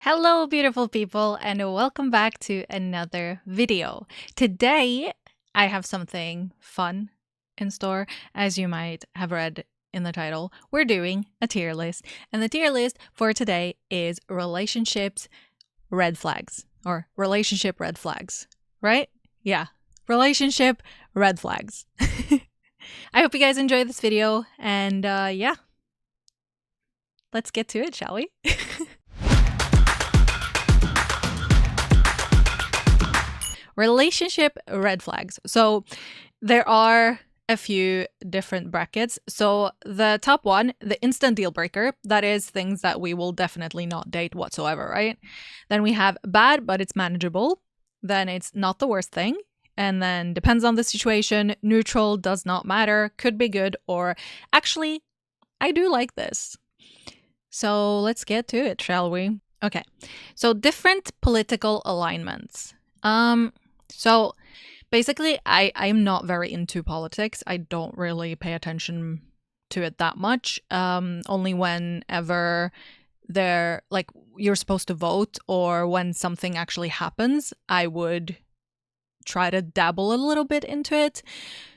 Hello, beautiful people, and welcome back to another video. Today, I have something fun in store. As you might have read in the title, we're doing a tier list. And the tier list for today is relationships red flags or relationship red flags, right? Yeah, relationship red flags. I hope you guys enjoy this video, and yeah, let's get to it, shall we? Relationship red flags. So there are a few different brackets. So the top one, the instant deal breaker, that is things that we will definitely not date whatsoever, right? Then we have bad, but it's manageable. Then it's not the worst thing. And then depends on the situation, neutral, does not matter, could be good, or actually, I do like this. So let's get to it, shall we? Okay. So different political alignments. So basically I'm not very into politics. I don't really pay attention to it that much. Only whenever they're like you're supposed to vote or when something actually happens, I would try to dabble a little bit into it.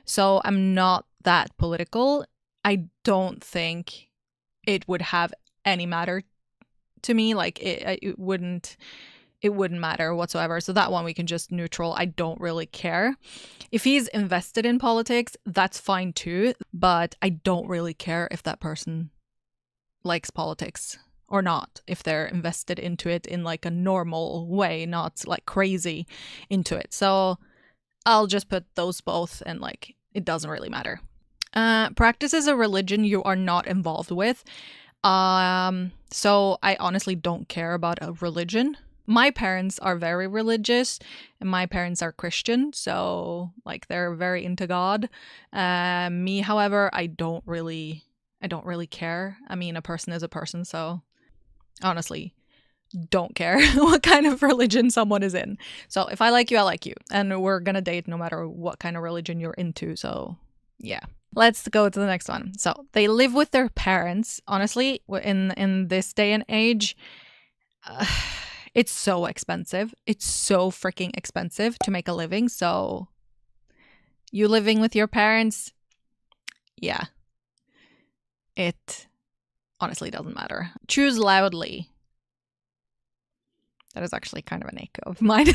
So I'm not that political. I don't think it would have any matter to me. Like it wouldn't matter whatsoever. So that one we can just neutral. I don't really care. If he's invested in politics, that's fine too, but I don't really care if that person likes politics or not, if they're invested into it in like a normal way, not like crazy into it. So I'll just put those both and like it doesn't really matter. Practices a religion you are not involved with. So I honestly don't care about a religion. My parents are very religious and my parents are Christian, so like they're very into God. Me, however, I don't really care. I mean, a person is a person, so honestly, don't care what kind of religion someone is in. So if I like you, I like you. And we're gonna date no matter what kind of religion you're into, so yeah. Let's go to the next one. So they live with their parents. Honestly, in this day and age, it's so expensive. It's so freaking expensive to make a living. So you living with your parents, yeah, it honestly doesn't matter. Choose loudly. That is actually kind of an echo of mine.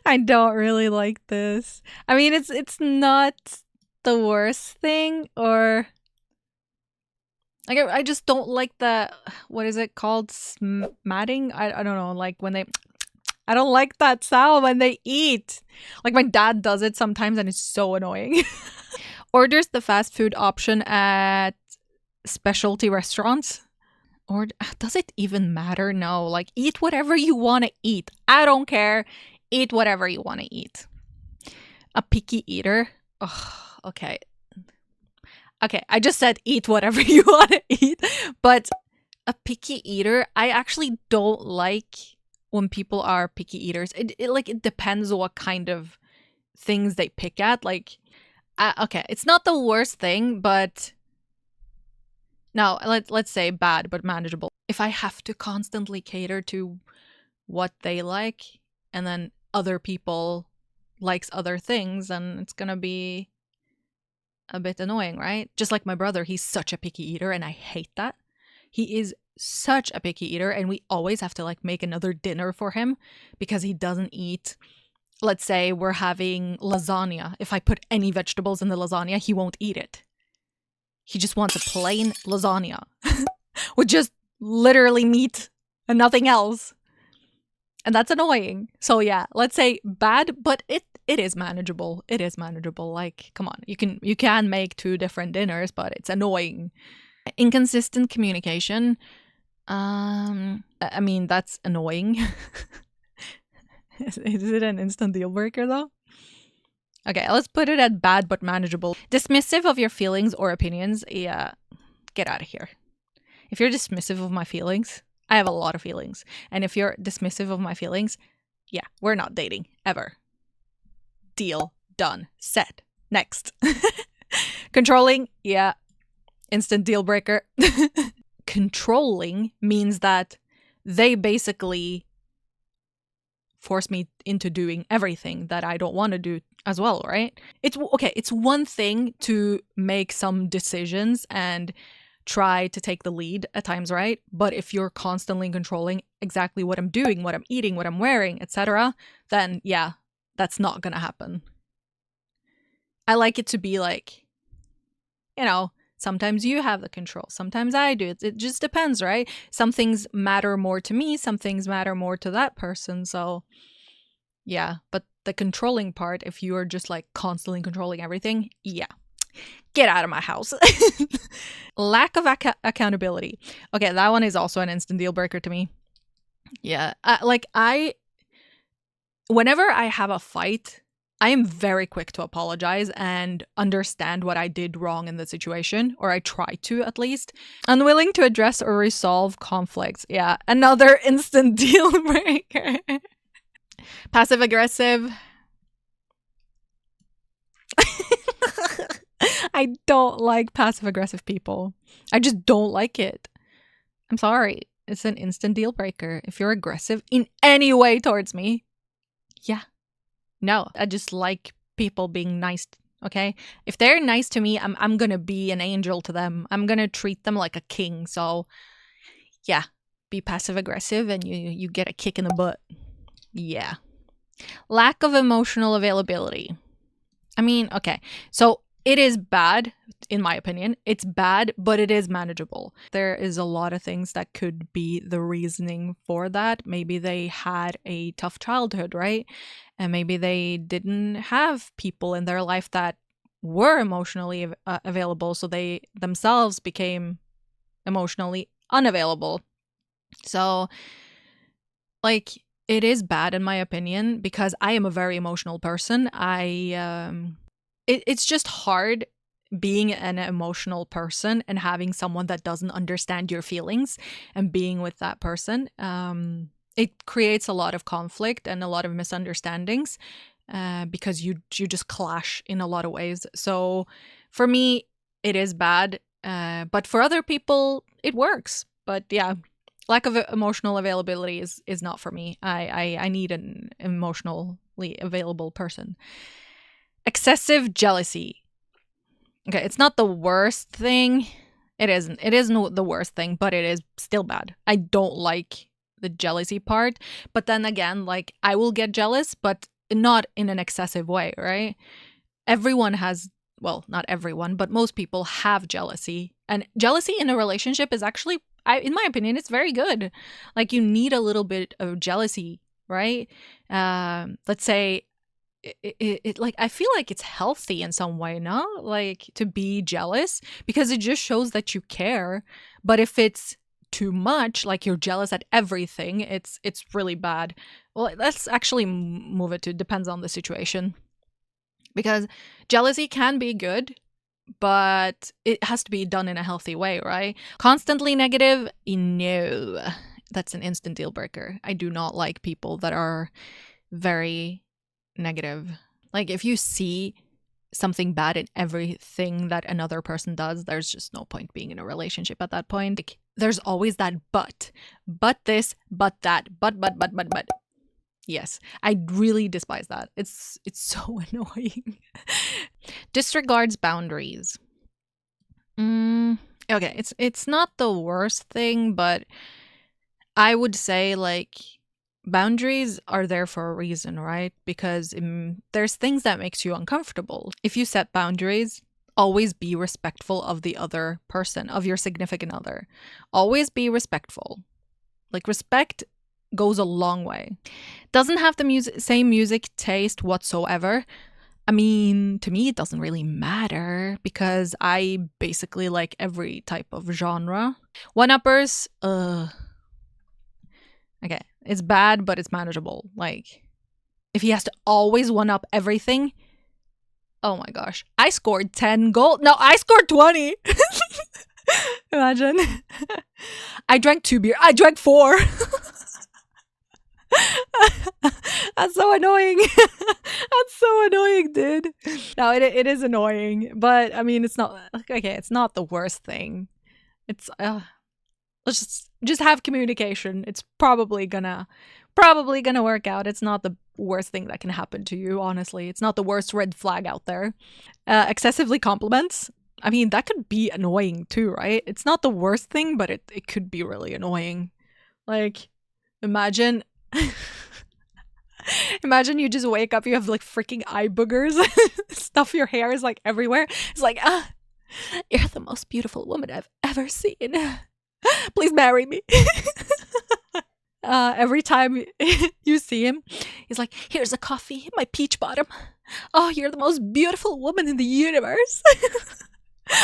I don't really like this. I mean, it's not the worst thing, or like I just don't like the, what is it called, smatting? I don't know, like when they, I don't like that sound when they eat. Like my dad does it sometimes and it's so annoying. Orders the fast food option at specialty restaurants. Or does it even matter? No, like eat whatever you want to eat. I don't care. Eat whatever you want to eat. A picky eater. Oh, okay. Okay, I just said eat whatever you want to eat, but a picky eater, I actually don't like when people are picky eaters. It depends what kind of things they pick at. Like, okay, it's not the worst thing, but no, let's say bad but manageable. If I have to constantly cater to what they like, and then other people likes other things, then it's gonna be a bit annoying, right? Just like my brother, he's such a picky eater and I hate that. He is such a picky eater and we always have to like make another dinner for him because he doesn't eat. Let's say we're having lasagna. If I put any vegetables in the lasagna, he won't eat it. He just wants a plain lasagna with just literally meat and nothing else. And that's annoying. So yeah, let's say bad, but it is manageable. It is manageable. Like, come on. You can make two different dinners, but it's annoying. Inconsistent communication. I mean, that's annoying. Is it an instant deal breaker though? Okay, let's put it at bad but manageable. Dismissive of your feelings or opinions. Yeah, get out of here. If you're dismissive of my feelings, I have a lot of feelings. And if you're dismissive of my feelings, yeah, we're not dating ever. Deal. Done. Set. Next. Controlling. Yeah. Instant deal breaker. Controlling means that they basically force me into doing everything that I don't want to do as well, right? It's okay, it's one thing to make some decisions and try to take the lead at times, right? But if you're constantly controlling exactly what I'm doing, what I'm eating, what I'm wearing, etc., then yeah, that's not gonna happen. I like it to be like, you know, sometimes you have the control, sometimes I do. It just depends, right? Some things matter more to me, some things matter more to that person. So yeah, but the controlling part, if you are just like constantly controlling everything, yeah, get out of my house. Lack of accountability. Okay, that one is also an instant deal breaker to me. Yeah, whenever I have a fight, I am very quick to apologize and understand what I did wrong in the situation, or I try to at least. Unwilling to address or resolve conflicts. Yeah, another instant deal breaker. Passive aggressive. I don't like passive aggressive people. I just don't like it. I'm sorry. It's an instant deal breaker. If you're aggressive in any way towards me, yeah. No, I just like people being nice, okay? If they're nice to me, I'm going to be an angel to them. I'm going to treat them like a king. So, yeah, be passive aggressive and you get a kick in the butt. Yeah. Lack of emotional availability. I mean, okay. So, it is bad, in my opinion. It's bad, but it is manageable. There is a lot of things that could be the reasoning for that. Maybe they had a tough childhood, right? And maybe they didn't have people in their life that were emotionally available, so they themselves became emotionally unavailable. So, like, it is bad in my opinion because I am a very emotional person. It's just hard being an emotional person and having someone that doesn't understand your feelings and being with that person. It creates a lot of conflict and a lot of misunderstandings because you just clash in a lot of ways. So for me, it is bad, but for other people, it works. But yeah, lack of emotional availability is not for me. I need an emotionally available person. Excessive jealousy. Okay, it's not the worst thing. It isn't. It isn't the worst thing, but it is still bad. I don't like the jealousy part. But then again, like, I will get jealous, but not in an excessive way, right? Everyone has, well, not everyone, but most people have jealousy. And jealousy in a relationship is actually, in my opinion, it's very good. Like, you need a little bit of jealousy, right? Let's say it like, I feel like it's healthy in some way, no? Like, to be jealous, because it just shows that you care. But if it's too much, like you're jealous at everything, it's really bad. Well, let's actually move it to depends on the situation, because jealousy can be good, but it has to be done in a healthy way, right? Constantly negative, no, that's an instant deal breaker. I do not like people that are very negative. Like, if you see something bad in everything that another person does, there's just no point being in a relationship at that point. Like, there's always that but this, but that, but. Yes, I really despise that. It's so annoying. Disregards boundaries. Okay, it's not the worst thing, but I would say, like, boundaries are there for a reason, right? Because there's things that makes you uncomfortable. If you set boundaries, always be respectful of the other person, of your significant other. Always be respectful. Like, respect goes a long way. Doesn't have the same music taste whatsoever. I mean, to me, it doesn't really matter because I basically like every type of genre. One-uppers, okay, it's bad, but it's manageable. Like, if he has to always one-up everything, oh my gosh. I scored 10 gold. No, I scored 20. Imagine. I drank 2 beer. I drank 4. That's so annoying. That's so annoying, dude. No, it is annoying, but I mean, it's not okay. It's not the worst thing. It's Let's just have communication. It's probably gonna work out. It's not the worst thing that can happen to you, honestly. It's not the worst red flag out there. Excessively compliments. I mean, that could be annoying too, right? It's not the worst thing, but it could be really annoying. Like, imagine imagine you just wake up, you have like freaking eye boogers, stuff your hair is like everywhere. It's like, you're the most beautiful woman I've ever seen. Please marry me. Every time you see him, he's like, here's a coffee, my peach bottom. Oh, you're the most beautiful woman in the universe.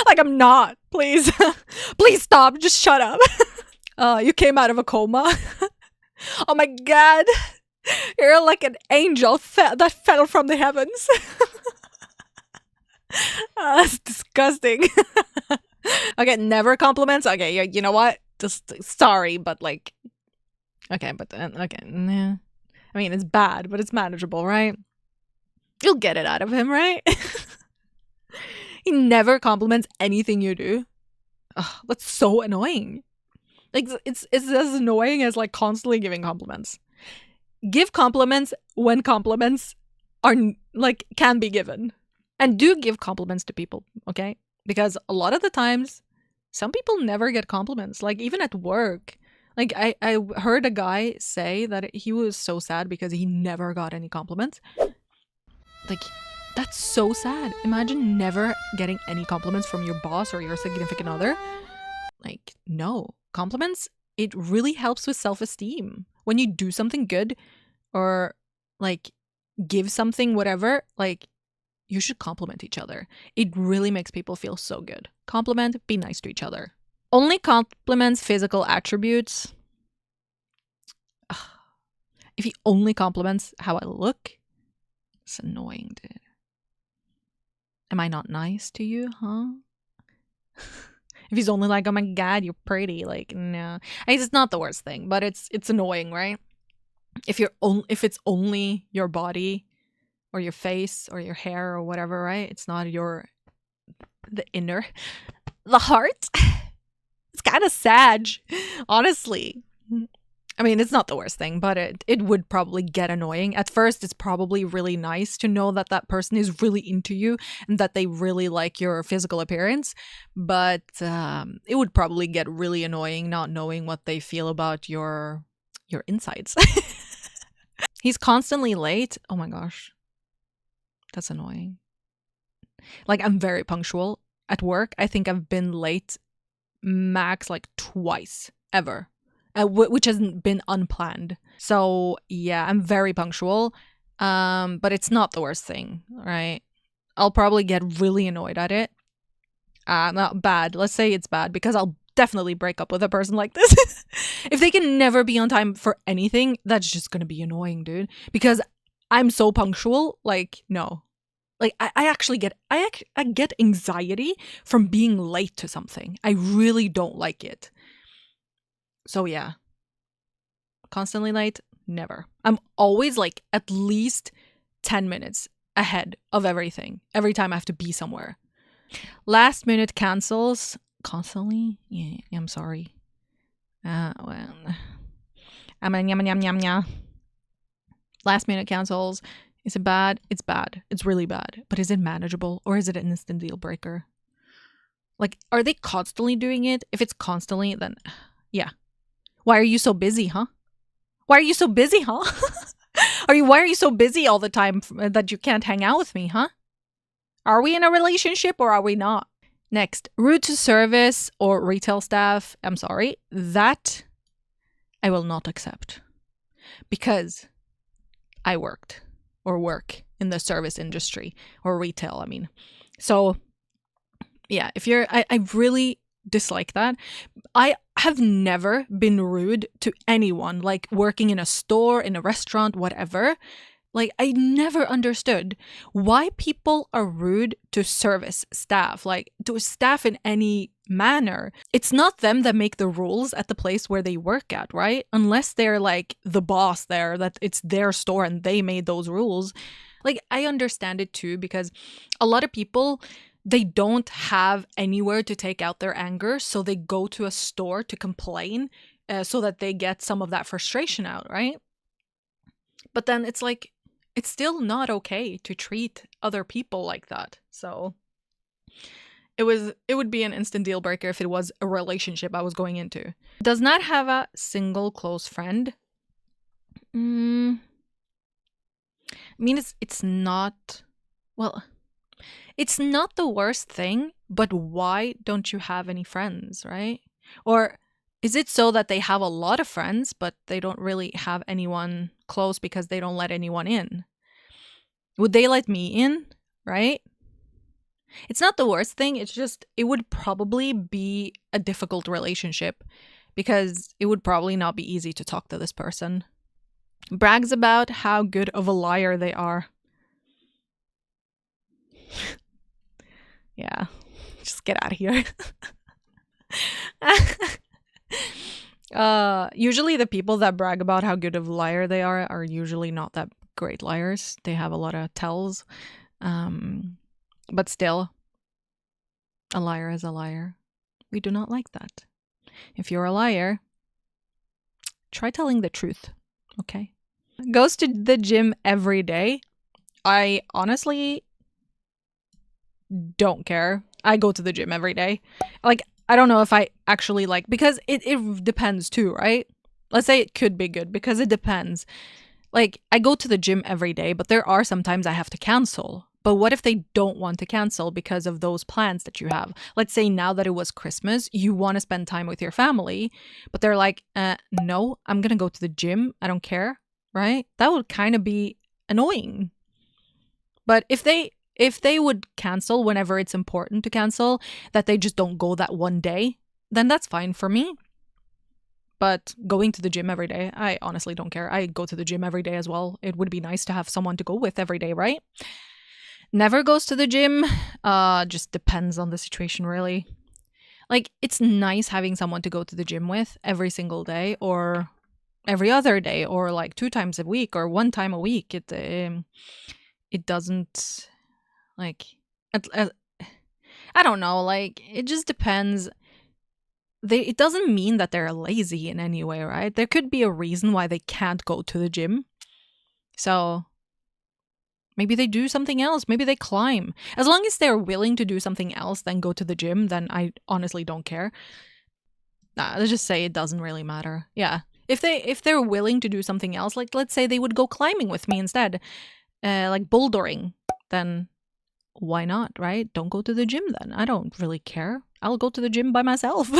Like, I'm not. Please. Please stop. Just shut up. You came out of a coma. Oh my god. You're like an angel that fell from the heavens. That's disgusting. Okay, never compliments. Okay, you know what? Just sorry, but like, okay, but okay, yeah. I mean, it's bad, but it's manageable, right? You'll get it out of him, right? He never compliments anything you do. Ugh, that's so annoying. Like, it's as annoying as like constantly giving compliments. Give compliments when compliments are like can be given. And do give compliments to people, okay? Because a lot of the times, some people never get compliments. Like, even at work. Like, I heard a guy say that he was so sad because he never got any compliments. Like, that's so sad. Imagine never getting any compliments from your boss or your significant other. Like, no. Compliments, it really helps with self-esteem. When you do something good or, like, give something, whatever, like, you should compliment each other. It really makes people feel so good. Compliment, be nice to each other. Only compliments physical attributes. Ugh. If he only compliments how I look, it's annoying, dude. Am I not nice to you, huh? If he's only like, oh my god, you're pretty, like, no. I mean, it's not the worst thing, but it's annoying, right? If it's only your body or your face or your hair or whatever, right? It's not the heart. It's kind of sad, honestly. I mean, it's not the worst thing, but it would probably get annoying. At first, it's probably really nice to know that that person is really into you and that they really like your physical appearance. But it would probably get really annoying not knowing what they feel about your insides. He's constantly late. Oh my gosh. That's annoying. Like, I'm very punctual at work. I think I've been late max like twice ever. Which hasn't been unplanned. So yeah, I'm very punctual, but it's not the worst thing, right? I'll probably get really annoyed at it. Not bad. Let's say it's bad because I'll definitely break up with a person like this. If they can never be on time for anything, that's just gonna be annoying, dude. Because I'm so punctual, like, no. Like, I actually get I get anxiety from being late to something. I really don't like it. So yeah, constantly late, never. I'm always like at least 10 minutes ahead of everything every time I have to be somewhere. Last minute cancels constantly. Yeah, I'm sorry. Well, last minute cancels. Is it bad? It's bad. It's really bad. But is it manageable or is it an instant deal breaker? Like, are they constantly doing it? If it's constantly, then yeah. Why are you so busy, huh? Why are you so busy, huh? Why are you so busy all the time that you can't hang out with me, huh? Are we in a relationship or are we not? Next, rude to service or retail staff. I'm sorry. That I will not accept. Because I work in the service industry or retail, I mean. So yeah, if you're I really dislike that. I have never been rude to anyone, like working in a store, in a restaurant, whatever. Like, I never understood why people are rude to service staff, like to staff in any manner. It's not them that make the rules at the place where they work at, right? Unless they're like the boss there, that it's their store and they made those rules. Like, I understand it too, because a lot of people they don't have anywhere to take out their anger, so they go to a store to complain so that they get some of that frustration out, right? But then it's like, it's still not okay to treat other people like that. So it would be an instant deal breaker if it was a relationship I was going into. Does not have a single close friend. I mean, it's not, well, it's not the worst thing, but why don't you have any friends, right? Or is it so that they have a lot of friends, but they don't really have anyone close because they don't let anyone in? Would they let me in, right? It's not the worst thing. It's just, it would probably be a difficult relationship because it would probably not be easy to talk to this person. Brags about how good of a liar they are. Yeah, just get out of here. Usually the people that brag about how good of a liar they are usually not that great liars. They have a lot of tells. But still, a liar is a liar. We do not like that. If you're a liar, try telling the truth, okay? Goes to the gym every day. I honestly don't care. I go to the gym every day. Like, I don't know if I actually like, because it depends too, right? Let's say it could be good because it depends. Like, I go to the gym every day, but there are sometimes I have to cancel. But what if they don't want to cancel because of those plans that you have? Let's say now that it was Christmas, you want to spend time with your family, but they're like, no, I'm going to go to the gym. I don't care, right? That would kind of be annoying. But if they would cancel whenever it's important to cancel, that they just don't go that one day, then that's fine for me. But going to the gym every day, I honestly don't care. I go to the gym every day as well. It would be nice to have someone to go with every day, right? Never goes to the gym. Just depends on the situation, really. Like, it's nice having someone to go to the gym with every single day, or every other day, or like 2 times a week, or 1 time a week. It doesn't, like, I don't know. Like, it just depends. It doesn't mean that they're lazy in any way, right? There could be a reason why they can't go to the gym. So maybe they do something else. Maybe they climb. As long as they're willing to do something else than go to the gym, then I honestly don't care. Let's just say it doesn't really matter. Yeah. If they're willing to do something else, like let's say they would go climbing with me instead, like bouldering, then why not, right? Don't go to the gym then. I don't really care. I'll go to the gym by myself.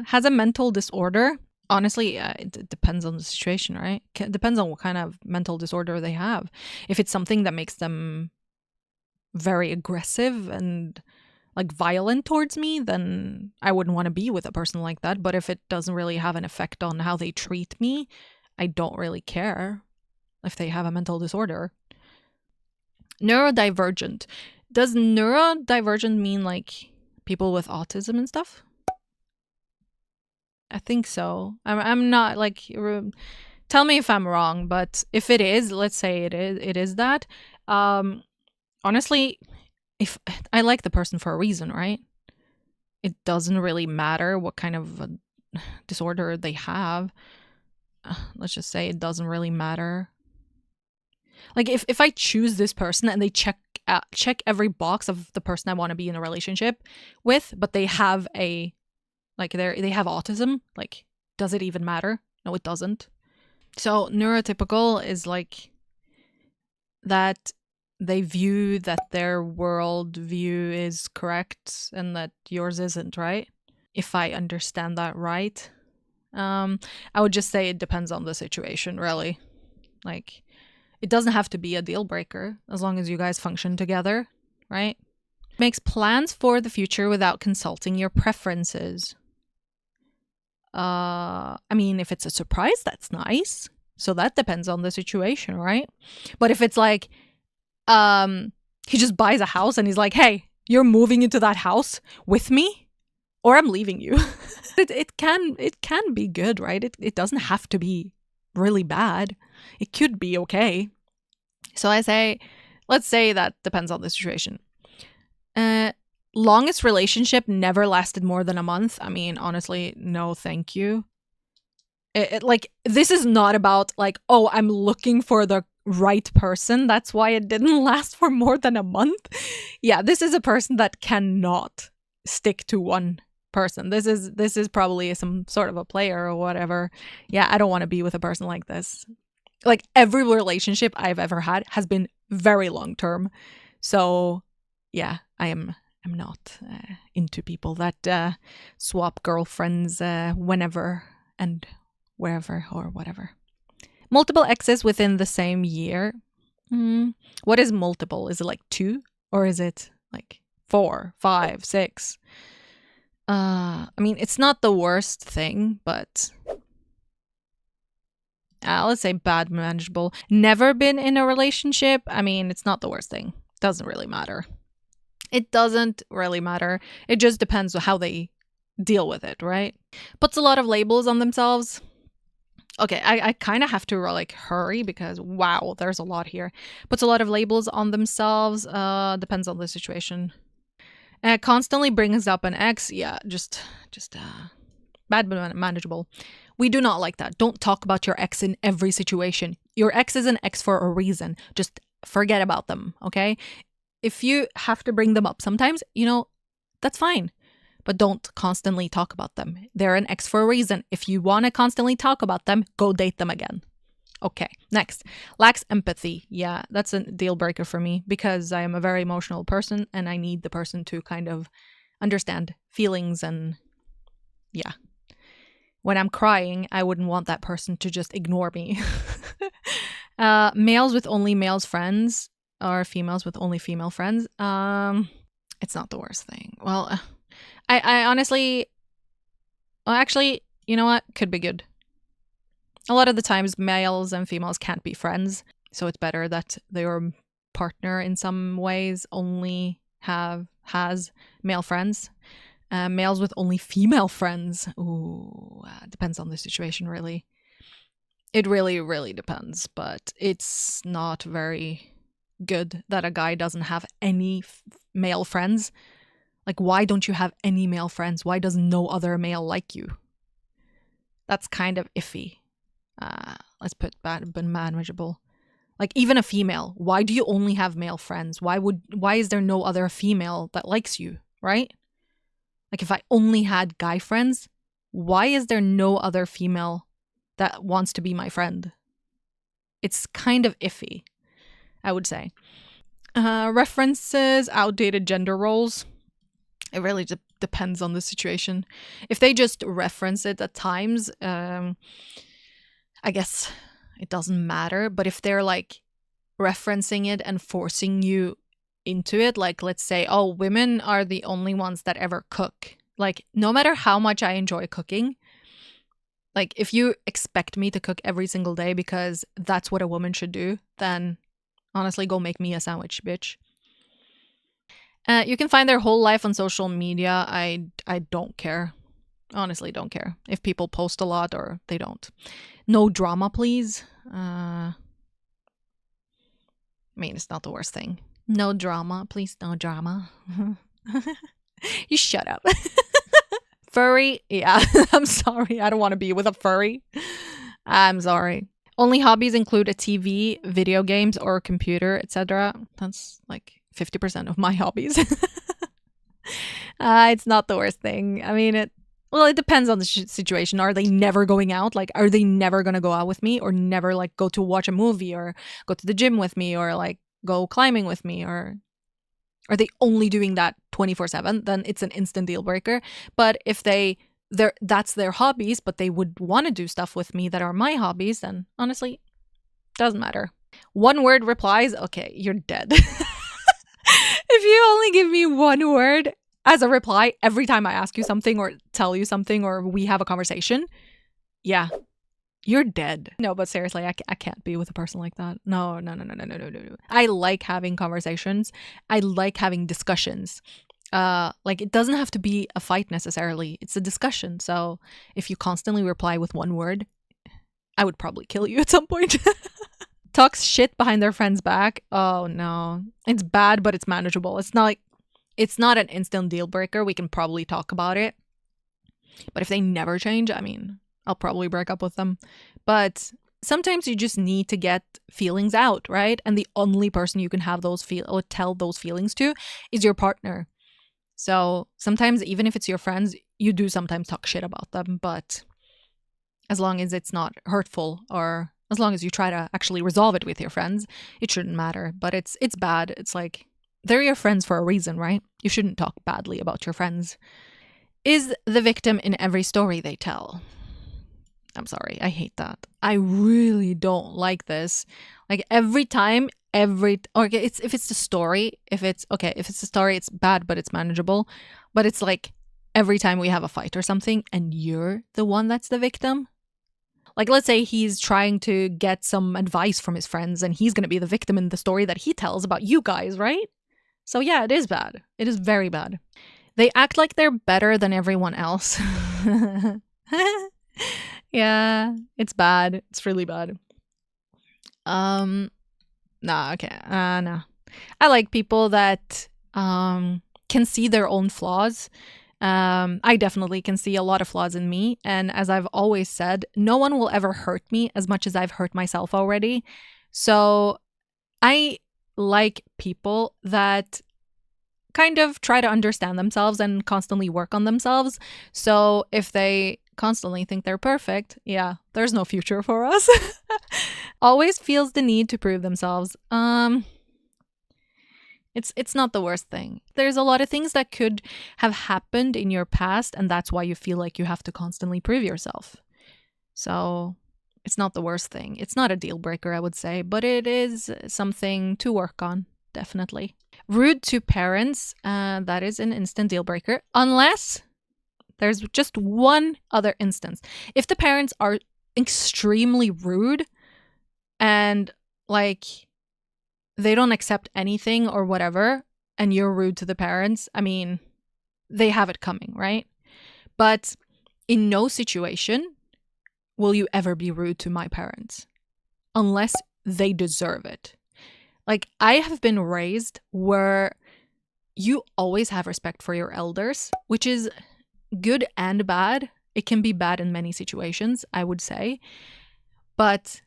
Has a mental disorder. Honestly, it depends on the situation, right? It depends on what kind of mental disorder they have. If it's something that makes them very aggressive and like violent towards me, then I wouldn't want to be with a person like that. But if it doesn't really have an effect on how they treat me, I don't really care if they have a mental disorder. Neurodivergent. Does neurodivergent mean like people with autism and stuff? I think so. I'm not like, tell me if I'm wrong, but if it is, let's say it is that. Honestly, if I like the person for a reason, right? It doesn't really matter what kind of a disorder they have. Let's just say it doesn't really matter. Like if I choose this person and they check every box of the person I want to be in a relationship with, but they have they have autism, like, does it even matter? No, it doesn't. So neurotypical is like that they view that their world view is correct and that yours isn't, right? If I understand that right. I would just say it depends on the situation, really. Like, it doesn't have to be a deal breaker as long as you guys function together, right? Makes plans for the future without consulting your preferences. I mean, if it's a surprise, that's nice. So that depends on the situation, right? But if it's like, he just buys a house and he's like, hey, you're moving into that house with me, or I'm leaving you. it can be good, right? It doesn't have to be really bad. It could be okay. So I say, let's say that depends on the situation. Longest relationship never lasted more than a month. I mean, honestly, no thank you. Like, this is not about like, oh, I'm looking for the right person. That's why it didn't last for more than a month. Yeah, this is a person that cannot stick to one person. This is probably some sort of a player or whatever. Yeah, I don't want to be with a person like this. Like, every relationship I've ever had has been very long term. So, yeah, I'm not into people that swap girlfriends whenever and wherever or whatever. Multiple exes within the same year. What is multiple? Is it like 2 or is it like 4, 5, 6? I mean, it's not the worst thing, but let's say bad manageable. Never been in a relationship. I mean, it's not the worst thing. Doesn't really matter. It doesn't really matter. It just depends on how they deal with it, right? Puts a lot of labels on themselves. Okay, I kind of have to like hurry because wow, there's a lot here. Puts a lot of labels on themselves. Depends on the situation. Constantly brings up an ex. Yeah, just bad but manageable. We do not like that. Don't talk about your ex in every situation. Your ex is an ex for a reason. Just forget about them, okay? If you have to bring them up sometimes, that's fine. But don't constantly talk about them. They're an ex for a reason. If you want to constantly talk about them, go date them again. Okay, next. Lacks empathy. Yeah, that's a deal breaker for me because I am a very emotional person and I need the person to kind of understand feelings and yeah. When I'm crying, I wouldn't want that person to just ignore me. Males with only males friends or females with only female friends. It's not the worst thing. Well, I honestly, well, actually, you know what? Could be good. A lot of the times, males and females can't be friends, so it's better that their partner in some ways only has male friends. Males with only female friends. Ooh, depends on the situation, really. It really, really depends, but it's not very good that a guy doesn't have any male friends. Like, why don't you have any male friends? Why does no other male like you? That's kind of iffy. Let's put bad but manageable. Like, even a female, why do you only have male friends? Why is there no other female that likes you, right? Like, if I only had guy friends, why is there no other female that wants to be my friend? It's kind of iffy, I would say. References, outdated gender roles. It really depends on the situation. If they just reference it at times, I guess it doesn't matter. But if they're like referencing it and forcing you into it, like let's say, oh, women are the only ones that ever cook. Like, no matter how much I enjoy cooking, like if you expect me to cook every single day because that's what a woman should do, then honestly, go make me a sandwich, bitch. You can find their whole life on social media. I don't care. Honestly, don't care if people post a lot or they don't. No drama, please. I mean, it's not the worst thing. No drama, please. No drama. You shut up. Furry? Yeah, I'm sorry. I don't want to be with a furry. I'm sorry. Only hobbies include a TV, video games, or a computer, etc. That's like 50% of my hobbies. It's not the worst thing. I mean, it depends on the situation. Are they never going out? Like, are they never going to go out with me or never like go to watch a movie or go to the gym with me or like go climbing with me? Or are they only doing that 24/7? Then it's an instant deal breaker. But if that's their hobbies, but they would want to do stuff with me that are my hobbies, then honestly, doesn't matter. One word replies, okay, you're dead. If you only give me one word as a reply every time I ask you something or tell you something or we have a conversation, yeah, you're dead. No, but seriously, I can't be with a person like that. No. I like having conversations. I like having discussions. Like, it doesn't have to be a fight necessarily. It's a discussion. So if you constantly reply with one word, I would probably kill you at some point. Talks shit behind their friend's back. Oh no. It's bad, but it's manageable. It's not like it's not an instant deal breaker. We can probably talk about it. But if they never change, I mean, I'll probably break up with them. But sometimes you just need to get feelings out, right? And the only person you can have those or tell those feelings to is your partner. So sometimes, even if it's your friends, you do sometimes talk shit about them. But as long as it's not hurtful, or as long as you try to actually resolve it with your friends, it shouldn't matter. But it's bad. It's like, they're your friends for a reason, right? You shouldn't talk badly about your friends. Is the victim in every story they tell. I'm sorry, I hate that. I really don't like this. Like every time, okay, if it's the story, if it's a story, it's bad, but it's manageable. But it's like every time we have a fight or something, and you're the one that's the victim. Like, let's say he's trying to get some advice from his friends, and he's gonna be the victim in the story that he tells about you guys, right? So yeah, it is bad. It is very bad. They act like they're better than everyone else. Yeah, it's bad. It's really bad. Nah, okay. Nah. I like people that can see their own flaws. I definitely can see a lot of flaws in me. And as I've always said, no one will ever hurt me as much as I've hurt myself already. So I like people that kind of try to understand themselves and constantly work on themselves. So if they constantly think they're perfect, yeah, there's no future for us. Always feels the need to prove themselves. It's not the worst thing. There's a lot of things that could have happened in your past, and that's why you feel like you have to constantly prove yourself. So it's not the worst thing. It's not a deal breaker, I would say, but it is something to work on, definitely. Rude to parents, that is an instant deal breaker, unless there's just one other instance. If the parents are extremely rude and like they don't accept anything or whatever, and you're rude to the parents, I mean, they have it coming, right? But in no situation will you ever be rude to my parents unless they deserve it. Like, I have been raised where you always have respect for your elders, which is good and bad. It can be bad in many situations, I would say. But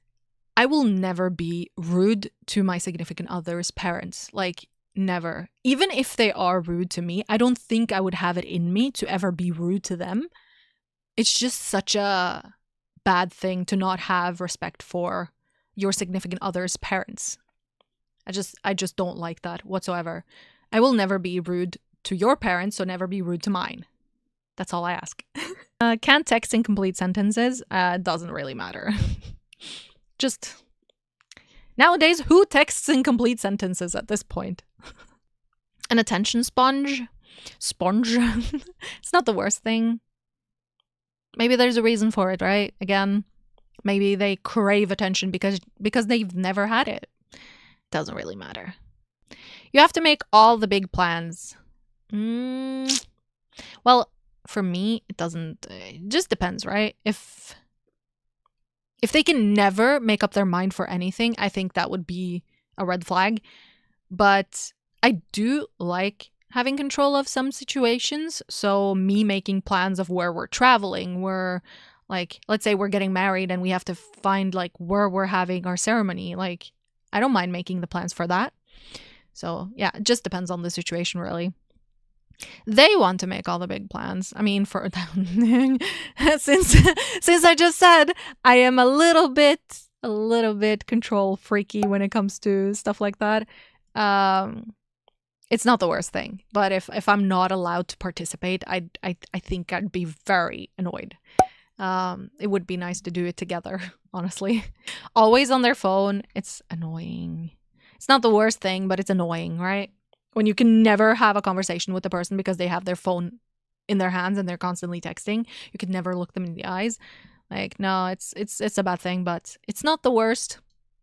I will never be rude to my significant other's parents. Like, never. Even if they are rude to me, I don't think I would have it in me to ever be rude to them. It's just such a bad thing to not have respect for your significant other's parents. I just don't like that whatsoever. I will never be rude to your parents, so never be rude to mine. That's all I ask. Can't text in complete sentences. Doesn't really matter. Just nowadays, who texts in complete sentences at this point? An attention sponge? It's not the worst thing. Maybe there's a reason for it, right? Again, maybe they crave attention because they've never had it. Doesn't really matter. You have to make all the big plans. Well, for me, it doesn't. It just depends, right? If they can never make up their mind for anything, I think that would be a red flag. But I do like having control of some situations. So me making plans of where we're traveling, where, like, let's say we're getting married and we have to find like where we're having our ceremony. Like, I don't mind making the plans for that. So yeah, it just depends on the situation, really. They want to make all the big plans. I mean, for since I just said I am a little bit control freaky when it comes to stuff like that. It's not the worst thing, but if I'm not allowed to participate, I think I'd be very annoyed. It would be nice to do it together, honestly. Always on their phone. It's annoying. It's not the worst thing, but it's annoying, right? When you can never have a conversation with the person because they have their phone in their hands and they're constantly texting. You could never look them in the eyes. Like, no, it's a bad thing, but it's not the worst.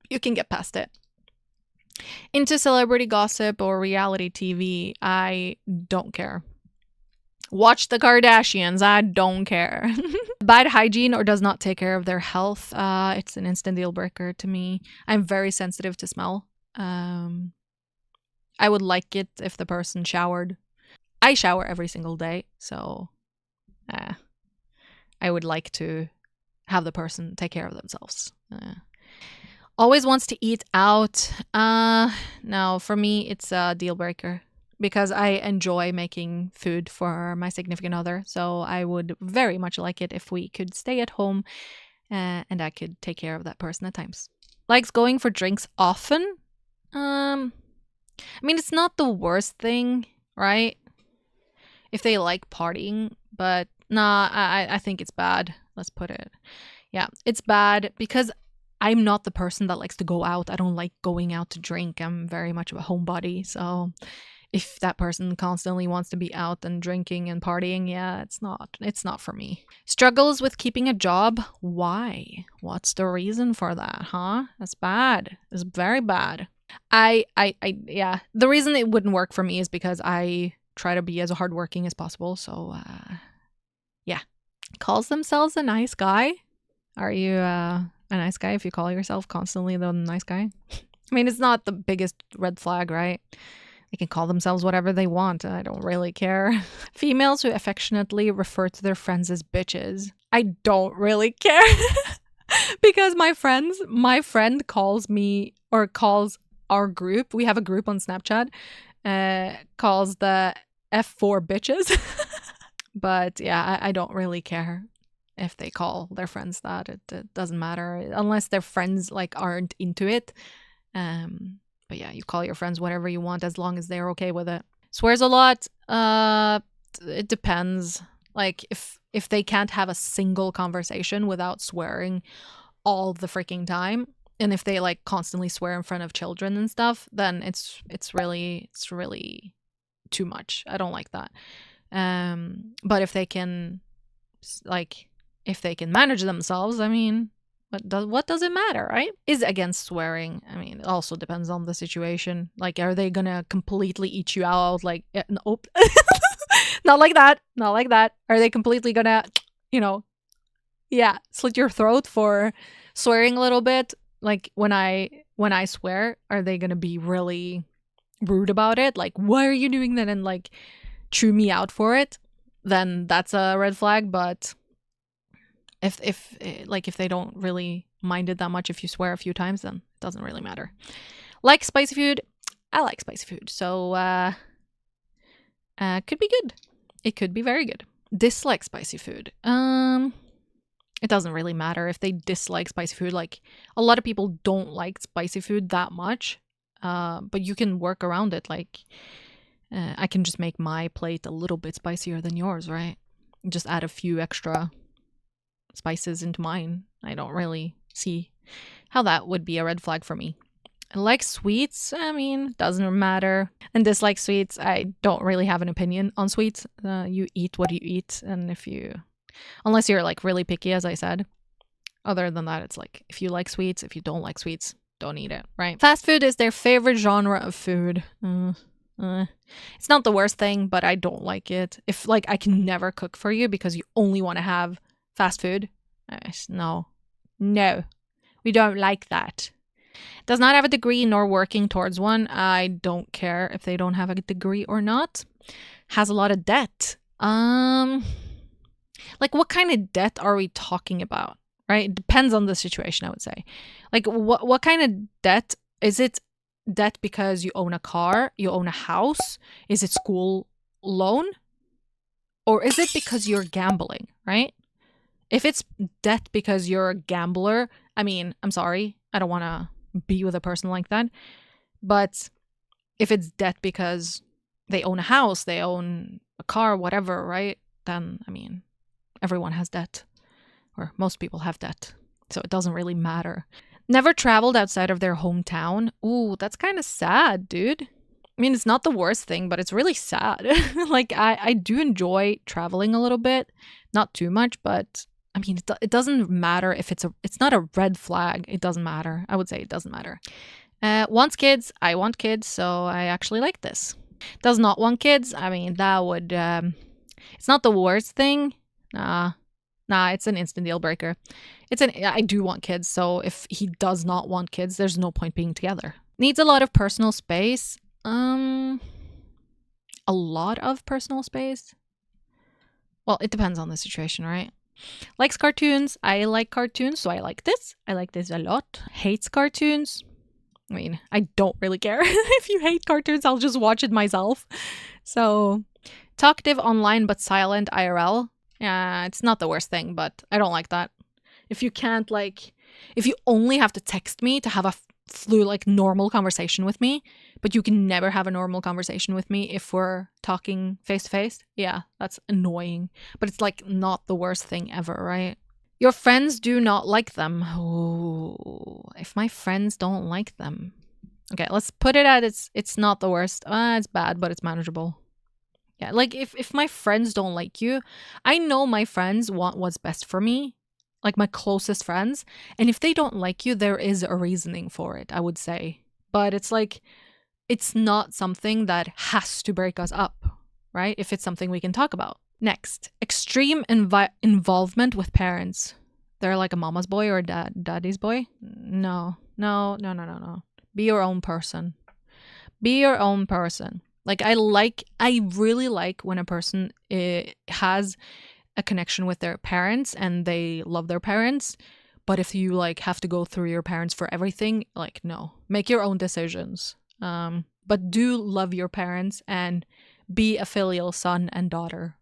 You can get past it. Into celebrity gossip or reality TV, I don't care. Watch the Kardashians, I don't care. Bad hygiene or does not take care of their health, it's an instant deal breaker to me. I'm very sensitive to smell. I would like it if the person showered I shower every single day, so I would like to have the person take care of themselves. Always wants to eat out. No, for me, it's a deal breaker because I enjoy making food for my significant other. So I would very much like it if we could stay at home and I could take care of that person at times. Likes going for drinks often. I mean, it's not the worst thing, right? If they like partying, but nah, I think it's bad. Let's put it. Yeah, it's bad because I'm not the person that likes to go out. I don't like going out to drink. I'm very much of a homebody. So if that person constantly wants to be out and drinking and partying, yeah, it's not for me. Struggles with keeping a job. Why? What's the reason for that, huh? That's bad. It's very bad. Yeah. The reason it wouldn't work for me is because I try to be as hardworking as possible. So, yeah. Calls themselves a nice guy. Are you a nice guy if you call yourself constantly the nice guy? I mean, it's not the biggest red flag, right? They can call themselves whatever they want. I don't really care. Females who affectionately refer to their friends as bitches. I don't really care. Because my friend calls me or calls our group. We have a group on Snapchat. Calls the F4 bitches. But yeah, I don't really care if they call their friends that. It doesn't matter unless their friends like aren't into it. But yeah, you call your friends whatever you want as long as they're okay with it. Swears a lot. It depends. Like if they can't have a single conversation without swearing all the freaking time, and if they like constantly swear in front of children and stuff, then it's really too much. I don't like that. But if they can manage themselves, I mean, what does it matter, right? Is against swearing. I mean, it also depends on the situation. Like, are they gonna completely eat you out? Like, nope. Not like that. Not like that. Are they completely gonna, slit your throat for swearing a little bit? Like, when I swear, are they gonna be really rude about it? Like, why are you doing that? And like, chew me out for it? Then that's a red flag. But if they don't really mind it that much if you swear a few times, then it doesn't really matter. Like spicy food. I like spicy food. So could be good. It could be very good. Dislike spicy food. It doesn't really matter if they dislike spicy food. Like, a lot of people don't like spicy food that much. But you can work around it. Like, I can just make my plate a little bit spicier than yours, right? Just add a few extra spices into mine. I don't really see how that would be a red flag for me. I like sweets. I mean, doesn't matter. And dislike sweets. I don't really have an opinion on sweets. You eat what you eat, and unless you're like really picky, as I said. Other than that, it's like, if you like sweets, if you don't like sweets, don't eat it, right? Fast food is their favorite genre of food. It's not the worst thing, but I don't like it. If like I can never cook for you because you only want to have fast food. No, we don't like that. Does not have a degree nor working towards one. I don't care if they don't have a degree or not. Has a lot of debt. Like, what kind of debt are we talking about? Right? It depends on the situation, I would say. Like, what kind of debt? Is it debt because you own a car? You own a house? Is it school loan? Or is it because you're gambling, right? If it's debt because you're a gambler, I mean, I'm sorry. I don't want to be with a person like that. But if it's debt because they own a house, they own a car, whatever, right? Then, I mean, everyone has debt. Or most people have debt. So it doesn't really matter. Never traveled outside of their hometown. Ooh, that's kind of sad, dude. I mean, it's not the worst thing, but it's really sad. Like, I do enjoy traveling a little bit. Not too much, but I mean, it doesn't matter if it's not a red flag. It doesn't matter. I would say it doesn't matter. Wants kids. I want kids, so I actually like this. Does not want kids. I mean, that would, it's not the worst thing. Nah, it's an instant deal breaker. I do want kids, so if he does not want kids, there's no point being together. Needs a lot of personal space. a lot of personal space. Well, it depends on the situation, right? Likes cartoons. I like cartoons, so I like this. I like this a lot. Hates cartoons. I mean, I don't really care. If you hate cartoons, I'll just watch it myself. So, talkative online but silent IRL. Yeah, it's not the worst thing, but I don't like that. If you can't, like, if you only have to text me to have a like normal conversation with me, but you can never have a normal conversation with me if we're talking face to face, yeah, that's annoying. But it's like not the worst thing ever, right? Your friends do not like them. Oh, if my friends don't like them. Okay, let's put it at it's not the worst. It's bad, but it's manageable. Yeah, like if my friends don't like you, I know my friends want what's best for me, like my closest friends. And if they don't like you, there is a reasoning for it, I would say. But it's like, it's not something that has to break us up, right? If it's something we can talk about. Next, extreme involvement with parents. They're like a mama's boy or a daddy's boy. No. Be your own person. Be your own person. Like I really like when a person has a connection with their parents and they love their parents. But if you like have to go through your parents for everything, like no, make your own decisions. But do love your parents and be a filial son and daughter.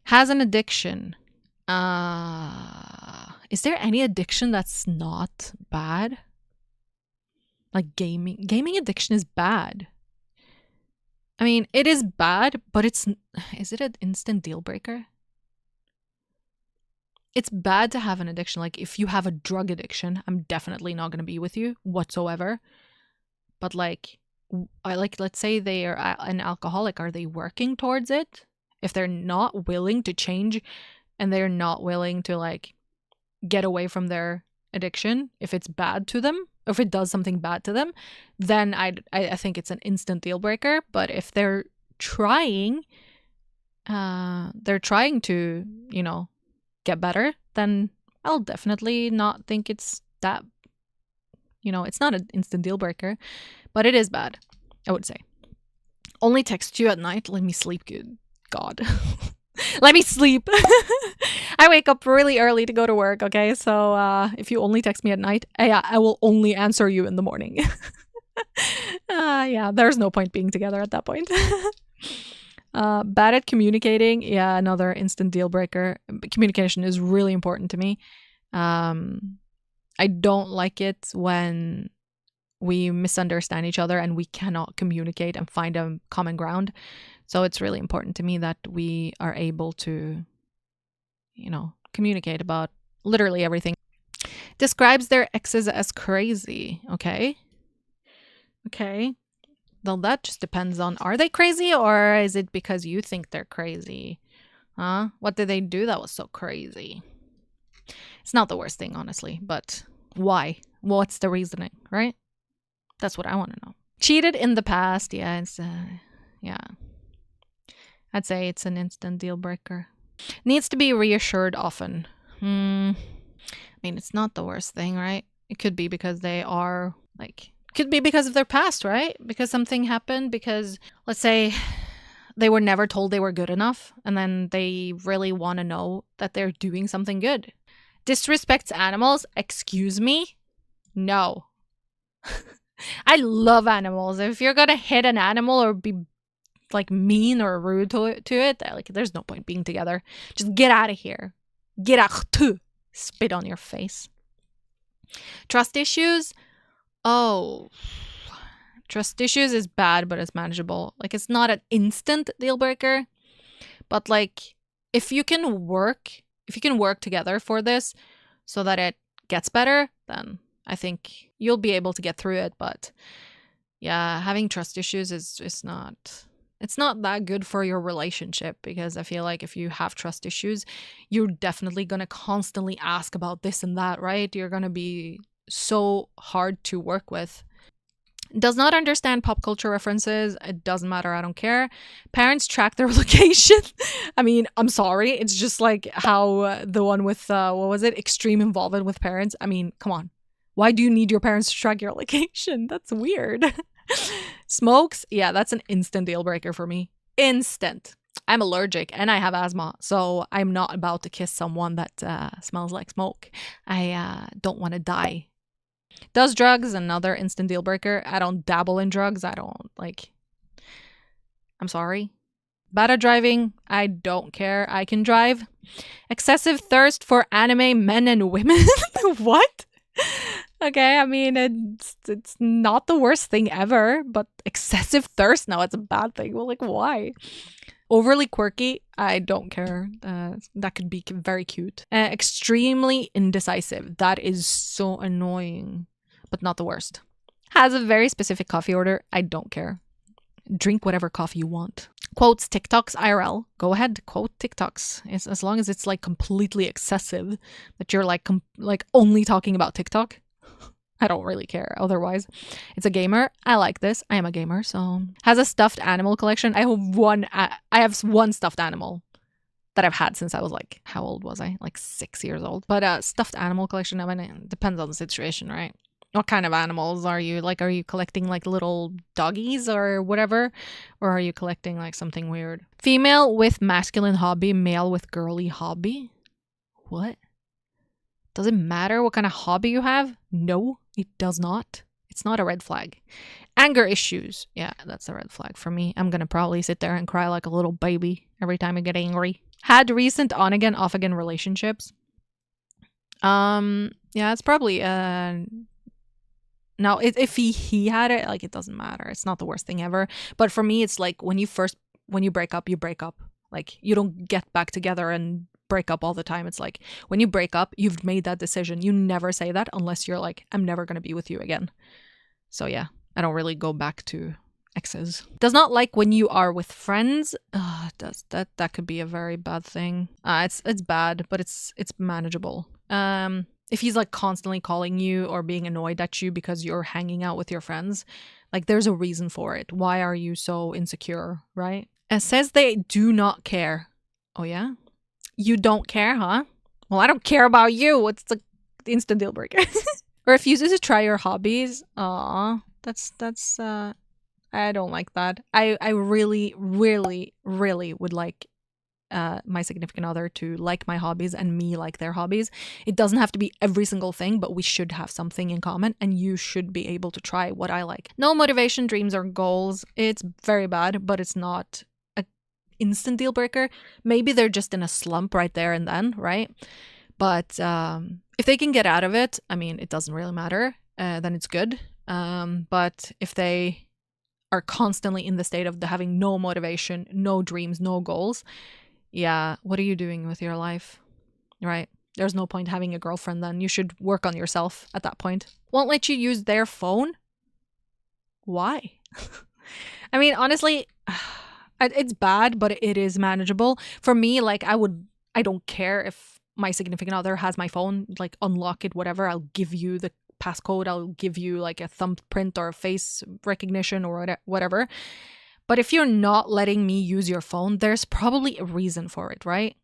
Has an addiction. Is there any addiction that's not bad? Like gaming. Gaming addiction is bad. I mean, it is bad, but is it an instant deal breaker? It's bad to have an addiction. Like if you have a drug addiction, I'm definitely not going to be with you whatsoever. But like, let's say they are an alcoholic. Are they working towards it? If they're not willing to change and they're not willing to like get away from their addiction, if it's bad to them, or if it does something bad to them, then I think it's an instant deal breaker. But if they're trying to, you know, get better, then I'll definitely not think it's that, you know, it's not an instant deal breaker, but it is bad, I would say. Only text you at night. Let me sleep. Good God. Let me sleep. I wake up really early to go to work, okay? So if you only text me at night, I will only answer you in the morning. Yeah, there's no point being together at that point. Bad at communicating. Yeah, another instant deal breaker. Communication is really important to me. I don't like it when we misunderstand each other and we cannot communicate and find a common ground. So it's really important to me that we are able to, you know, communicate about literally everything. Describes their exes as crazy. Okay. Well, that just depends on, are they crazy or is it because you think they're crazy? Huh? What did they do that was so crazy? It's not the worst thing, honestly, but why? What's the reasoning, right? That's what I want to know. Cheated in the past. Yeah, it's, yeah. I'd say it's an instant deal breaker. Needs to be reassured often. I mean, it's not the worst thing, right? It could be because they are, like, could be because of their past, right? Because something happened, because, let's say, they were never told they were good enough, and then they really want to know that they're doing something good. Disrespects animals? Excuse me? No. I love animals. If you're gonna hit an animal or be like mean or rude to it, like there's no point being together. Just get out of here. Get out. Spit on your face. Trust issues. Oh, trust issues is bad, but it's manageable. Like it's not an instant deal breaker, but like if you can work together for this so that it gets better, then I think you'll be able to get through it. But yeah, having trust issues is not, it's not that good for your relationship, because I feel like if you have trust issues, you're definitely going to constantly ask about this and that, right? You're going to be so hard to work with. Does not understand pop culture references. It doesn't matter. I don't care. Parents track their location. I mean, I'm sorry. It's just like how the one with, what was it? Extreme involvement with parents. I mean, come on. Why do you need your parents to track your location? That's weird. Smokes. Yeah, that's an instant deal breaker for me. instant. I'm allergic and I have asthma, so I'm not about to kiss someone that smells like smoke. I don't want to die. Does drugs, another instant deal breaker. I don't dabble in drugs. I don't like. I'm sorry. Bad at driving. I don't care. I can drive. Excessive thirst for anime men and women. What? Okay, I mean, it's not the worst thing ever, but excessive thirst? No, it's a bad thing. Well, like, why? Overly quirky? I don't care. That could be very cute. Extremely indecisive. That is so annoying, but not the worst. Has a very specific coffee order. I don't care. Drink whatever coffee you want. Quotes TikToks IRL. Go ahead, quote TikToks. It's, as long as it's like completely excessive, that you're like only talking about TikTok. I don't really care otherwise. It's a gamer. I like this. I am a gamer, so. Has a stuffed animal collection. I have one stuffed animal that I've had since I was like, how old was I? Like 6 years old. But stuffed animal collection, I mean, it depends on the situation, right? What kind of animals are you? Like, are you collecting like little doggies or whatever? Or are you collecting like something weird? Female with masculine hobby, male with girly hobby. What? Does it matter what kind of hobby you have? No, it does not. It's not a red flag. Anger issues. Yeah, that's a red flag for me. I'm going to probably sit there and cry like a little baby every time I get angry. Had recent on again, off again relationships. Yeah, it's probably now, if he had it, like, it doesn't matter. It's not the worst thing ever. But for me, it's like when you break up, you break up. Like, you don't get back together and break up all the time. It's like when you break up, you've made that decision. You never say that unless you're like, I'm never going to be with you again. So yeah, I don't really go back to exes. Does not like when you are with friends. That could be a very bad thing. It's bad, but it's manageable. If he's like constantly calling you or being annoyed at you because you're hanging out with your friends, like there's a reason for it. Why are you so insecure, right? It says they do not care. Oh yeah? You don't care, huh? Well, I don't care about you. What's the instant deal breaker? Refuses to try your hobbies. Aw, that's I don't like that. I really, really, really would like my significant other to like my hobbies and me like their hobbies. It doesn't have to be every single thing, but we should have something in common and you should be able to try what I like. No motivation, dreams, or goals. It's very bad, but it's not a instant deal breaker. Maybe they're just in a slump right there and then, right? But if they can get out of it, I mean, it doesn't really matter. Then it's good. But if they are constantly in the state of having no motivation, no dreams, no goals, yeah, what are you doing with your life, right? There's no point having a girlfriend then. You should work on yourself at that point. Won't let you use their phone? Why? I mean, honestly, it's bad, but it is manageable. For me, like, I don't care if my significant other has my phone, like, unlock it, whatever. I'll give you the passcode. I'll give you like a thumbprint or a face recognition or whatever. But if you're not letting me use your phone, there's probably a reason for it, right?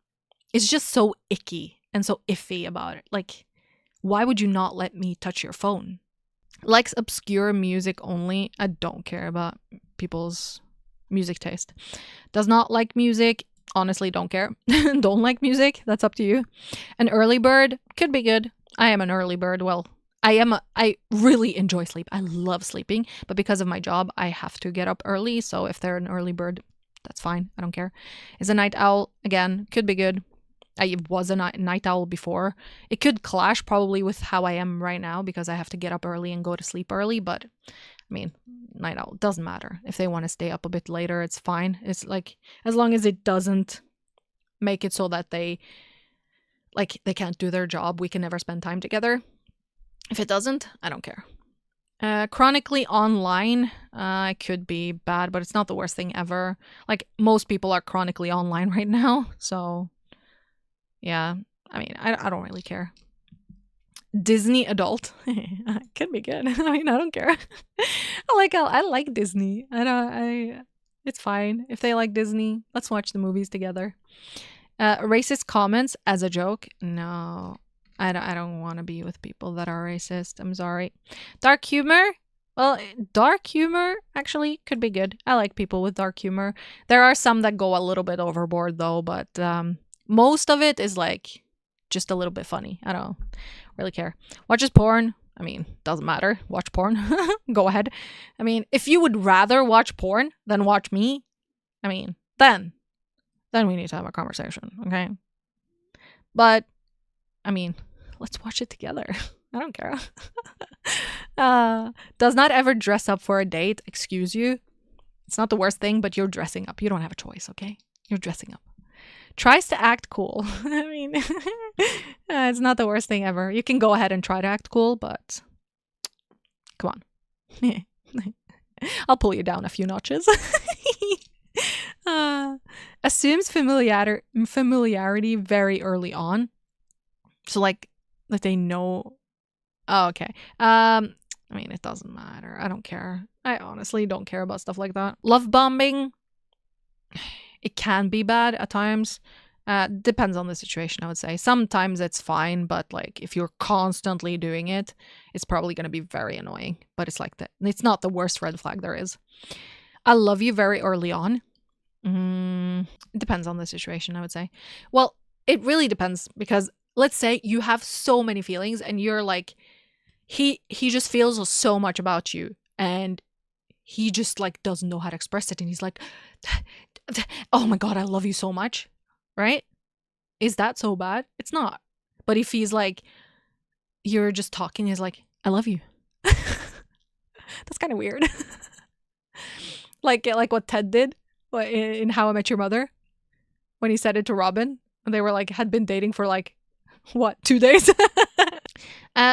It's just so icky and so iffy about it. Like, why would you not let me touch your phone? Likes obscure music only. I don't care about people's music taste. Does not like music. Honestly, don't care. Don't like music. That's up to you. An early bird could be good. I am an early bird. Well, I really enjoy sleep. I love sleeping, but because of my job, I have to get up early. So if they're an early bird, that's fine. I don't care. Is a night owl, again, could be good. I was a night owl before. It could clash probably with how I am right now because I have to get up early and go to sleep early. But I mean, night owl doesn't matter. If they want to stay up a bit later, it's fine. It's like, as long as it doesn't make it so that they can't do their job, we can never spend time together. If it doesn't, I don't care. Chronically online, it could be bad, but it's not the worst thing ever. Like, most people are chronically online right now, so yeah. I mean, I don't really care. Disney adult could be good. I mean, I don't care. I like Disney. It's fine if they like Disney. Let's watch the movies together. Racist comments as a joke? No. I don't want to be with people that are racist. I'm sorry. Dark humor? Well, dark humor actually could be good. I like people with dark humor. There are some that go a little bit overboard though, but most of it is like just a little bit funny. I don't really care. Watches porn. I mean, doesn't matter. Watch porn. Go ahead. I mean, if you would rather watch porn than watch me, I mean, then we need to have a conversation, okay? But I mean, let's watch it together. I don't care. Does not ever dress up for a date. Excuse you. It's not the worst thing, but you're dressing up. You don't have a choice, okay? You're dressing up. Tries to act cool. I mean, it's not the worst thing ever. You can go ahead and try to act cool, but come on. I'll pull you down a few notches. Assumes familiarity very early on. So like that they know. Oh, okay. I mean, it doesn't matter. I don't care. I honestly don't care about stuff like that. Love bombing. It can be bad at times. Depends on the situation, I would say. Sometimes it's fine, but like if you're constantly doing it, it's probably going to be very annoying. But it's like that. It's not the worst red flag there is. I love you very early on. It depends on the situation, I would say. Well, it really depends because let's say you have so many feelings and you're like, he just feels so much about you and he just like doesn't know how to express it and he's like, oh my god, I love you so much, right? Is that so bad? It's not. But if he's like, you're just talking, he's like, I love you. That's kind of weird. like what Ted did in How I Met Your Mother when he said it to Robin and they were like had been dating for like what 2 days.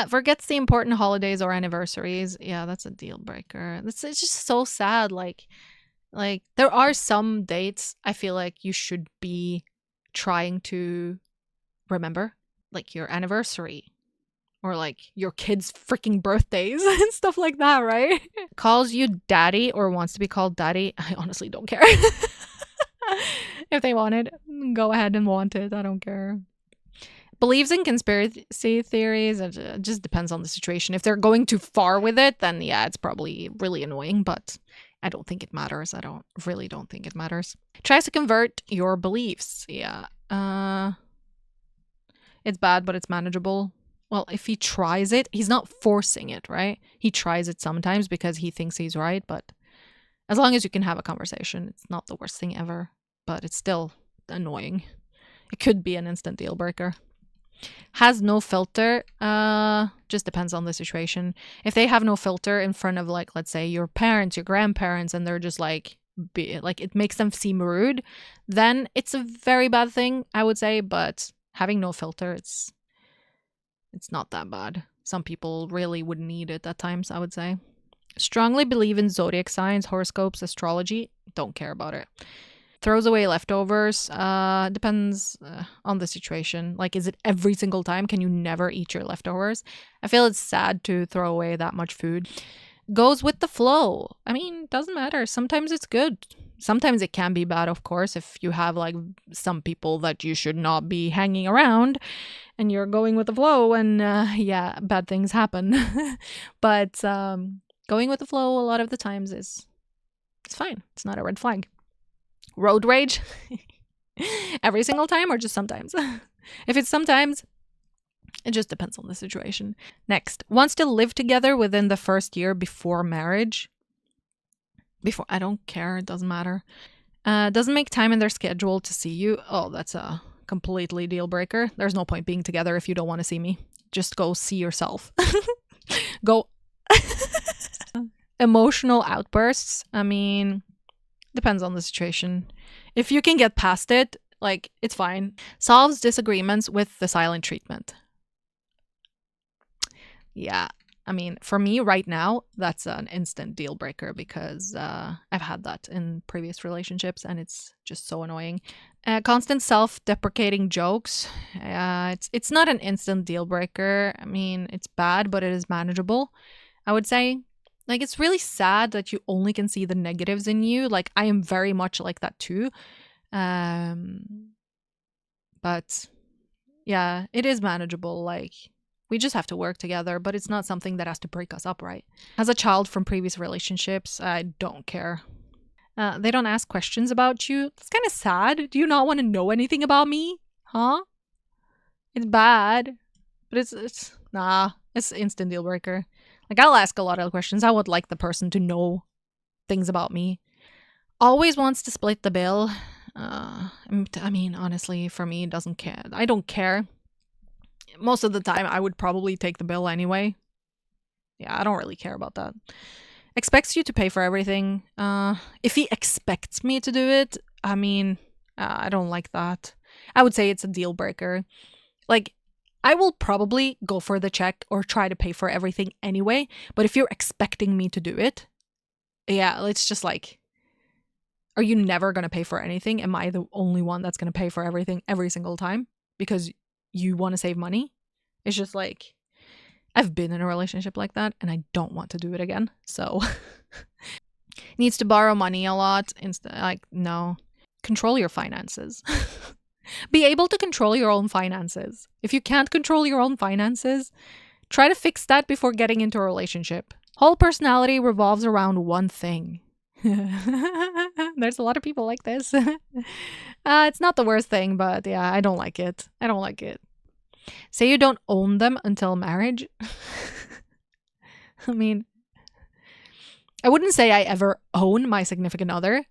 Forgets the important holidays or anniversaries. Yeah, that's a deal breaker. It's just so sad. Like there are some dates I feel like you should be trying to remember, like your anniversary or like your kids' freaking birthdays and stuff like that, right? Calls you daddy or wants to be called daddy. I honestly don't care. If they want it, go ahead and want it. I don't care. Believes in conspiracy theories. It just depends on the situation. If they're going too far with it, then yeah, it's probably really annoying, but I don't think it matters. I don't think it matters. Tries to convert your beliefs. Yeah. It's bad, but it's manageable. Well, if he tries it, he's not forcing it, right? He tries it sometimes because he thinks he's right, but as long as you can have a conversation, it's not the worst thing ever, but it's still annoying. It could be an instant deal breaker. Has no filter. Just depends on the situation. If they have no filter in front of like, let's say your parents, your grandparents, and they're just like, it makes them seem rude, then it's a very bad thing, I would say. But having no filter, it's not that bad. Some people really would need it at times, I would say. Strongly believe in zodiac signs, horoscopes, astrology. Don't care about it. Throws away leftovers. Depends on the situation. Like, is it every single time? Can you never eat your leftovers? I feel it's sad to throw away that much food. Goes with the flow. I mean, doesn't matter. Sometimes it's good. Sometimes it can be bad, of course, if you have like some people that you should not be hanging around and you're going with the flow and yeah, bad things happen. But going with the flow a lot of the times it's fine. It's not a red flag. Road rage every single time or just sometimes? If it's sometimes, it just depends on the situation. Next, wants to live together within the first year before marriage. Before, I don't care, it doesn't matter. Doesn't make time in their schedule to see you. Oh, that's a completely deal breaker. There's no point being together if you don't want to see me. Just go see yourself. Go. Emotional outbursts. I mean, depends on the situation. If you can get past it, like, it's fine. Solves disagreements with the silent treatment. Yeah. I mean, for me right now, that's an instant deal breaker because I've had that in previous relationships and it's just so annoying. Constant self-deprecating jokes. It's not an instant deal breaker. I mean, it's bad, but it is manageable, I would say. Like, it's really sad that you only can see the negatives in you. Like, I am very much like that too. But yeah, it is manageable. Like, We just have to work together, but it's not something that has to break us up, right? As a child from previous relationships, I don't care. They don't ask questions about you. That's kind of sad. Do you not want to know anything about me? Huh? It's bad. But it's instant deal breaker. Like, I'll ask a lot of questions. I would like the person to know things about me. Always wants to split the bill. I mean, honestly, for me, it doesn't care. I don't care. Most of the time, I would probably take the bill anyway. Yeah, I don't really care about that. Expects you to pay for everything. If he expects me to do it, I mean, I don't like that. I would say it's a deal breaker. Like, I will probably go for the check or try to pay for everything anyway. But if you're expecting me to do it, yeah, it's just like, are you never going to pay for anything? Am I the only one that's going to pay for everything every single time because you want to save money? It's just like, I've been in a relationship like that and I don't want to do it again. So needs to borrow money a lot. Like, no. Control your finances. Be able to control your own finances. If you can't control your own finances, try to fix that before getting into a relationship. Whole personality revolves around one thing. There's a lot of people like this. It's not the worst thing, but yeah, I don't like it. I don't like it. Say you don't own them until marriage. I mean, I wouldn't say I ever own my significant other.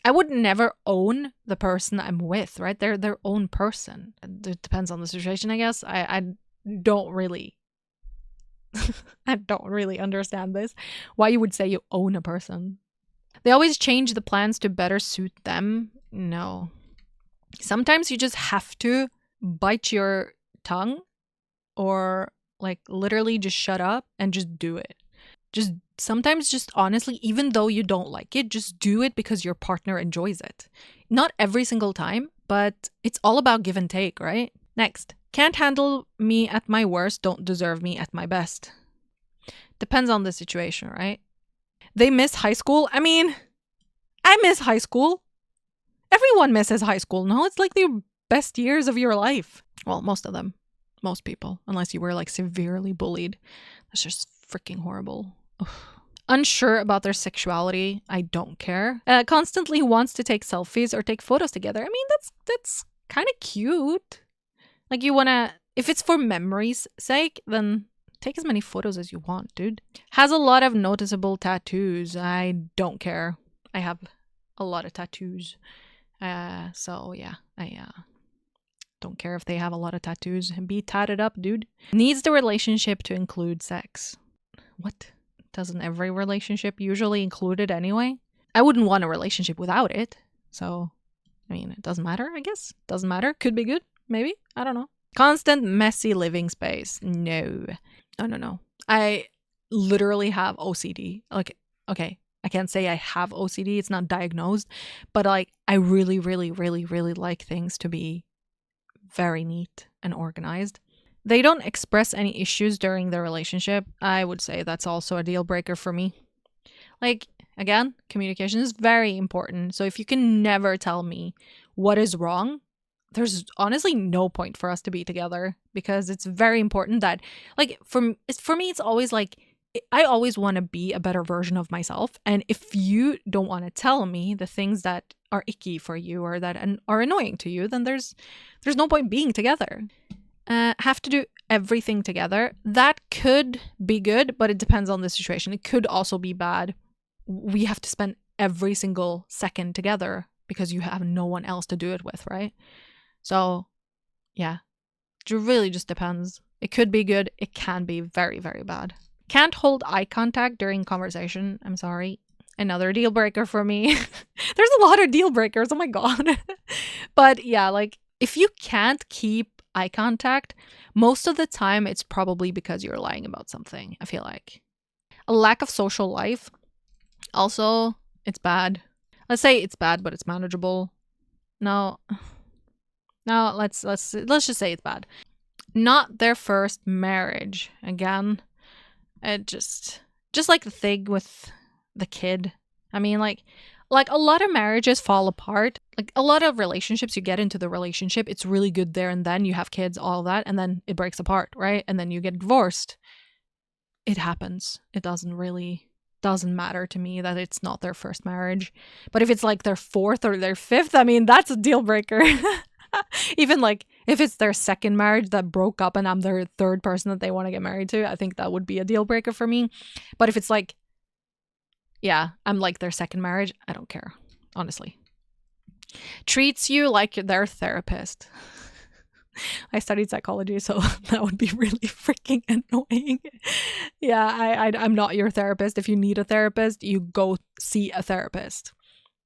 I would never own the person I'm with, right? They're their own person. It depends on the situation, I guess. I don't really I don't really understand this. Why you would say you own a person. They always change the plans to better suit them. No. Sometimes you just have to bite your tongue or like literally just shut up and just do it. Sometimes just honestly, even though you don't like it, just do it because your partner enjoys it. Not every single time, but it's all about give and take, right? Next. Can't handle me at my worst, don't deserve me at my best. Depends on the situation, right? They miss high school. I mean, I miss high school. Everyone misses high school. No, it's like the best years of your life. Well, most of them. Most people. Unless you were like severely bullied. That's just freaking horrible. Ugh. Unsure about their sexuality. I don't care. Constantly wants to take selfies or take photos together. I mean, that's kind of cute. Like, you want to... If it's for memory's sake, then take as many photos as you want, dude. Has a lot of noticeable tattoos. I don't care. I have a lot of tattoos. So yeah, I don't care if they have a lot of tattoos. Be tatted up, dude. Needs the relationship to include sex. What? Doesn't every relationship usually include it anyway? I wouldn't want a relationship without it. So, I mean, it doesn't matter, I guess. Doesn't matter. Could be good. Maybe. I don't know. Constant messy living space. No. No. I literally have OCD. Like, okay, I can't say I have OCD. It's not diagnosed. But like, I really, really, really, really like things to be very neat and organized. They don't express any issues during their relationship. I would say that's also a deal breaker for me. Like, again, communication is very important. So if you can never tell me what is wrong, there's honestly no point for us to be together, because it's very important that, like, for me, it's always like, I always want to be a better version of myself. And if you don't want to tell me the things that are icky for you or that are annoying to you, then there's no point being together. Have to do everything together. That could be good, but it depends on the situation. It could also be bad. We have to spend every single second together because you have no one else to do it with, right? So, yeah, it really just depends. It could be good. It can be very, very bad. Can't hold eye contact during conversation. I'm sorry. Another deal breaker for me. There's a lot of deal breakers. Oh my God. But yeah, like, if you can't keep eye contact, most of the time it's probably because you're lying about something, I feel like. A lack of social life. Also, it's bad. Let's say it's bad, but it's manageable. No, let's just say it's bad. Not their first marriage. Again, it just like the thing with the kid. I mean, like, Like a lot of marriages fall apart. Like a lot of relationships, you get into the relationship, it's really good there and then, you have kids, all that, and then it breaks apart, right? And then you get divorced. It happens. It doesn't matter to me that it's not their first marriage. But if it's like their fourth or their fifth, I mean, that's a deal breaker. Even like if it's their second marriage that broke up and I'm their third person that they want to get married to, I think that would be a deal breaker for me. But if it's like, yeah, I'm like their second marriage, I don't care, honestly. Treats you like their therapist. I studied psychology, so that would be really freaking annoying. Yeah, I'm not your therapist. If you need a therapist, you go see a therapist.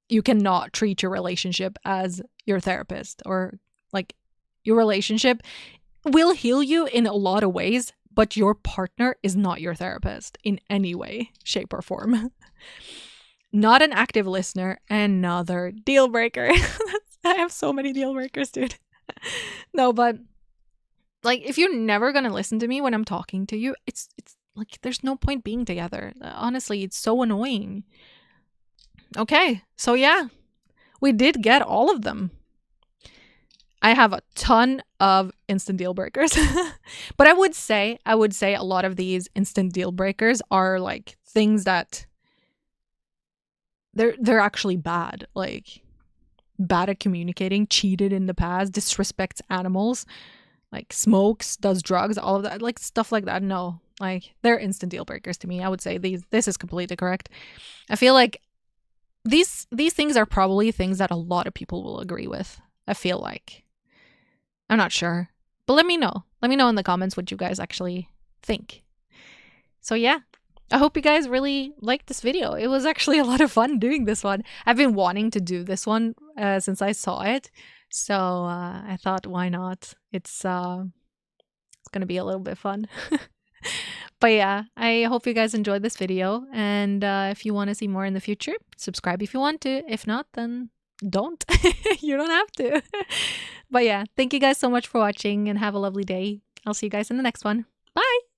You cannot treat your relationship as your therapist, or like your relationship will heal you in a lot of ways, but your partner is not your therapist in any way, shape, or form. Not an active listener, another deal breaker. I have so many deal breakers, dude. No, but like if you're never gonna listen to me when I'm talking to you, it's like there's no point being together. Honestly, it's so annoying. Okay, so yeah, we did get all of them. I have a ton of instant deal breakers. But I would say a lot of these instant deal breakers are like things that they're actually bad. Like bad at communicating, cheated in the past, disrespects animals, like smokes, does drugs, all of that, like stuff like that. No, like they're instant deal breakers to me. I would say this is completely correct. I feel like these things are probably things that a lot of people will agree with. I feel like. I'm not sure. But let me know. Let me know in the comments what you guys actually think. So yeah. I hope you guys really liked this video. It was actually a lot of fun doing this one. I've been wanting to do this one since I saw it. So I thought, why not? It's going to be a little bit fun. But yeah, I hope you guys enjoyed this video. And if you want to see more in the future, subscribe if you want to. If not, then don't. You don't have to. But yeah, thank you guys so much for watching and have a lovely day. I'll see you guys in the next one. Bye!